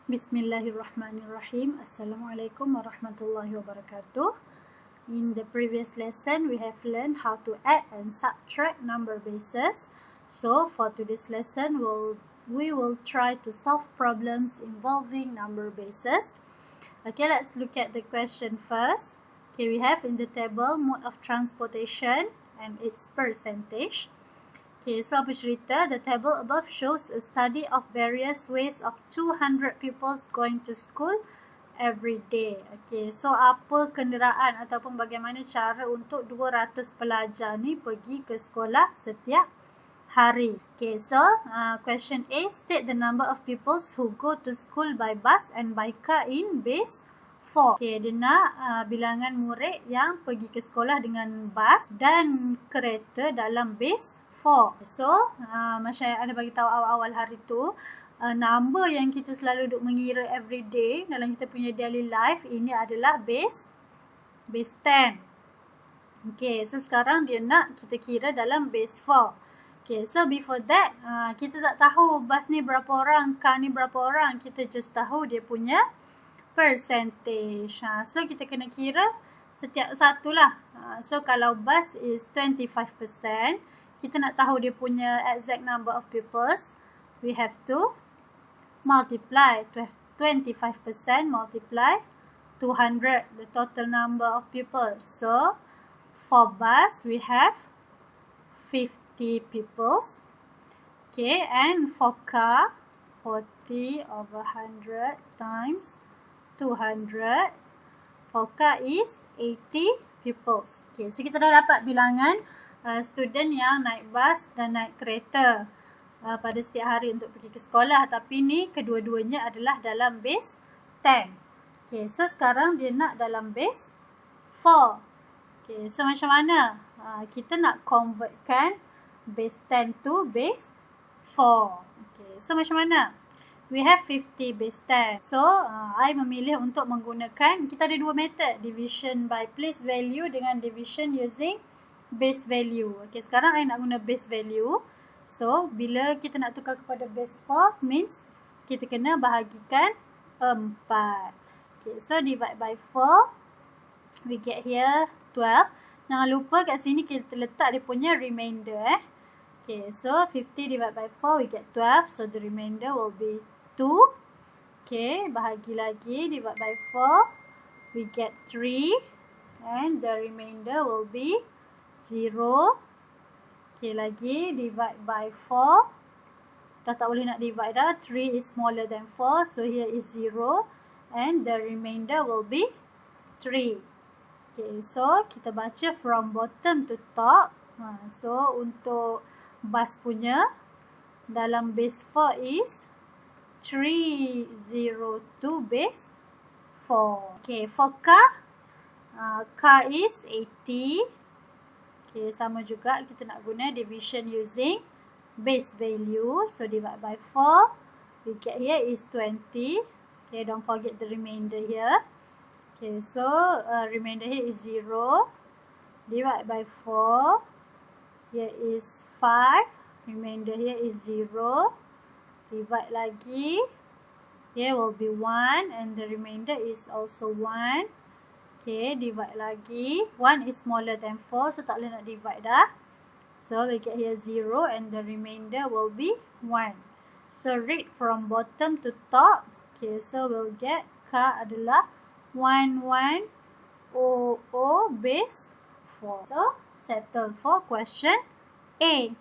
Bismillahirrahmanirrahim. Assalamualaikum warahmatullahi wabarakatuh. In the previous lesson, we have learned how to add and subtract number bases. So for today's lesson, we will try to solve problems involving number bases. Okay, let's look at the question first. Okay, we have in the table mode of transportation and its percentage. Okay, so apa cerita? The table above shows a study of various ways of 200 pupils going to school every day. Okay, so apa kenderaan ataupun bagaimana cara untuk 200 pelajar ni pergi ke sekolah setiap hari. Okay, so question A, state the number of pupils who go to school by bus and by car in base 4. Okay, dia nak bilangan murid yang pergi ke sekolah dengan bas dan kereta dalam base 4. So, macam yang anda bagi tahu awal-awal hari tu, number yang kita selalu duk mengira every day dalam kita punya daily life, ini adalah base 10. Okay, so sekarang dia nak kita kira dalam base 4. Okay, so before that, kita tak tahu bas ni berapa orang, car ni berapa orang. Kita just tahu dia punya percentage. So, kita kena kira setiap satu lah. So, kalau bus is 25%, kita nak tahu dia punya exact number of pupils, we have to multiply 25% multiply 200, the total number of pupils. So, for bus, we have 50 pupils. Okay, and for car, 40 over 100 times 200. For car is 80 pupils. Okay, so kita dah dapat bilangan student yang naik bas dan naik kereta pada setiap hari untuk pergi ke sekolah. Tapi ni kedua-duanya adalah dalam base 10. Okay, so sekarang dia nak dalam base 4. Okay, so macam mana? Kita nak convertkan base 10 to base 4. Okay, so macam mana? We have 50 base 10. So, I memilih untuk menggunakan, kita ada dua method, division by place value dengan division using base value. Okay, sekarang I nak guna base value. So, bila kita nak tukar kepada base 4, means kita kena bahagikan 4. Okay, so divide by 4. We get here 12. Jangan lupa kat sini kita letak dia punya remainder. Okay, so 50 divided by 4, we get 12. So, the remainder will be 2. Okay, bahagi lagi, divide by 4. We get 3. And the remainder will be 0. Okay, lagi divide by 4. Dah tak boleh nak divide dah. 3 is smaller than 4. So, here is 0. And the remainder will be 3. Okay, so kita baca from bottom to top. So, untuk bus punya, dalam base 4 is 302 base 4. Okay, for car, car is 80. Okay, sama juga kita nak guna division using base value. So, divide by 4. We get here is 20. Okay, don't forget the remainder here. Okay, so remainder here is 0. Divide by 4. Here is 5. Remainder here is 0. Divide lagi. Here will be 1 and the remainder is also 1. Okay, divide lagi. 1 is smaller than 4, so tak boleh nak divide dah. So, we get here 0 and the remainder will be 1. So, read from bottom to top. Okay, so we'll get car adalah 1100 base 4. So, settle for question A.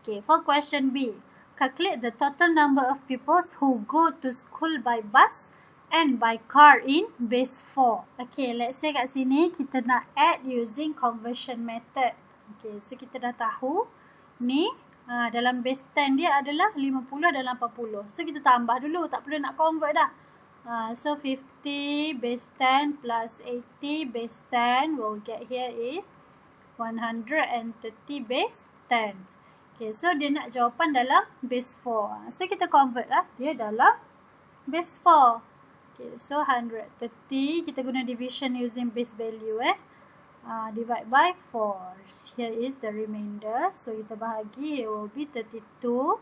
Okay, for question B. Calculate the total number of pupils who go to school by bus and by car in base 4. Okay, let's say kat sini kita nak add using conversion method. Okay, so kita dah tahu ni dalam base 10 dia adalah 50 dalam 40. So kita tambah dulu, tak perlu nak convert dah. So 50 base 10 plus 80 base 10 will get here is 130 base 10. Okay, so dia nak jawapan dalam base 4. So kita convert lah, dia dalam base 4. Okay, so 130, kita guna division using base value divide by 4. Here is the remainder. So, kita bahagi, here will be 32.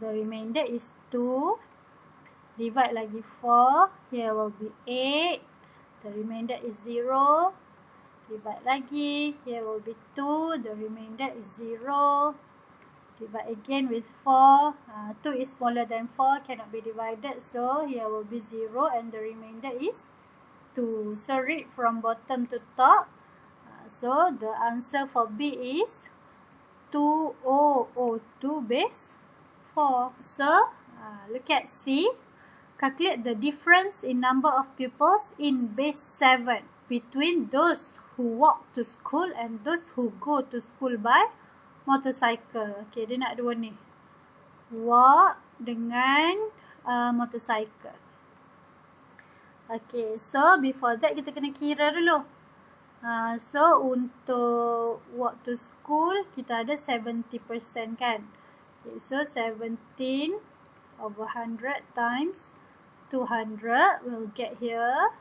The remainder is 2. Divide lagi 4. Here will be 8. The remainder is 0. Divide lagi. Here will be 2. The remainder is 0. Divide again with 4. 2 is smaller than 4. Cannot be divided. So here will be 0. And the remainder is 2. So read from bottom to top. So the answer for B is 2002 base 4. So look at C. Calculate the difference in number of pupils in base 7 between those who walk to school and those who go to school by motorcycle. Okay, dia nak dua ni. Walk dengan motorcycle. Okay, so before that kita kena kira dulu. So untuk walk to school kita ada 70% kan. Okay, so 17 over 100 times 200 will get here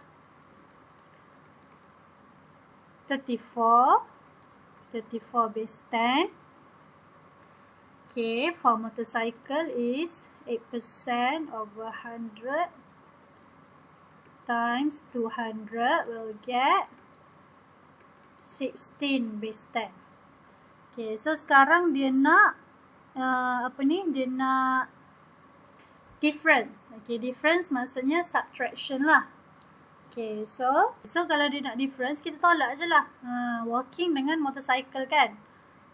34 base 10. Okay, for motorcycle is 8% over 100 times 200 will get 16 base 10. Okay, so sekarang dia nak dia nak difference. Okay, difference maksudnya subtraction lah. Okay, so kalau dia nak difference, kita tolak je lah. Walking dengan motorcycle kan.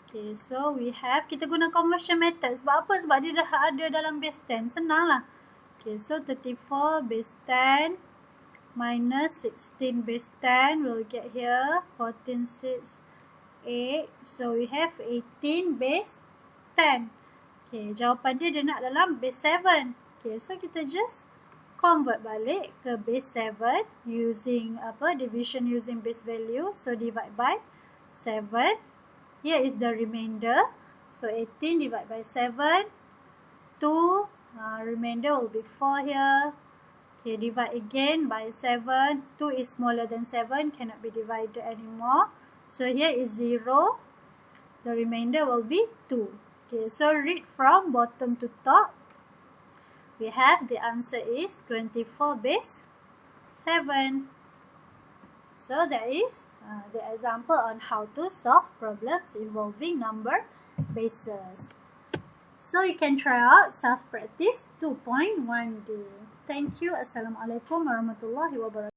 Okay, so kita guna conversion method. Sebab apa? Sebab dia dah ada dalam base 10. Senang lah. Okay, so 34 base 10 minus 16 base 10 will get here 14, 6, 8. So we have 18 base 10. Okay, jawapan dia nak dalam base 7. Okay, so kita just convert balik ke base 7 using division using base value. So divide by 7. Here is the remainder. So 18 divided by 7. 2. Remainder will be 4 here. Okay, divide again by 7. 2 is smaller than 7. Cannot be divided anymore. So here is 0. The remainder will be 2. Okay, so read from bottom to top. We have the answer is 24 base 7. So that is the example on how to solve problems involving number bases. So you can try out self-practice 2.1D. Thank you. Assalamualaikum warahmatullahi wabarakatuh.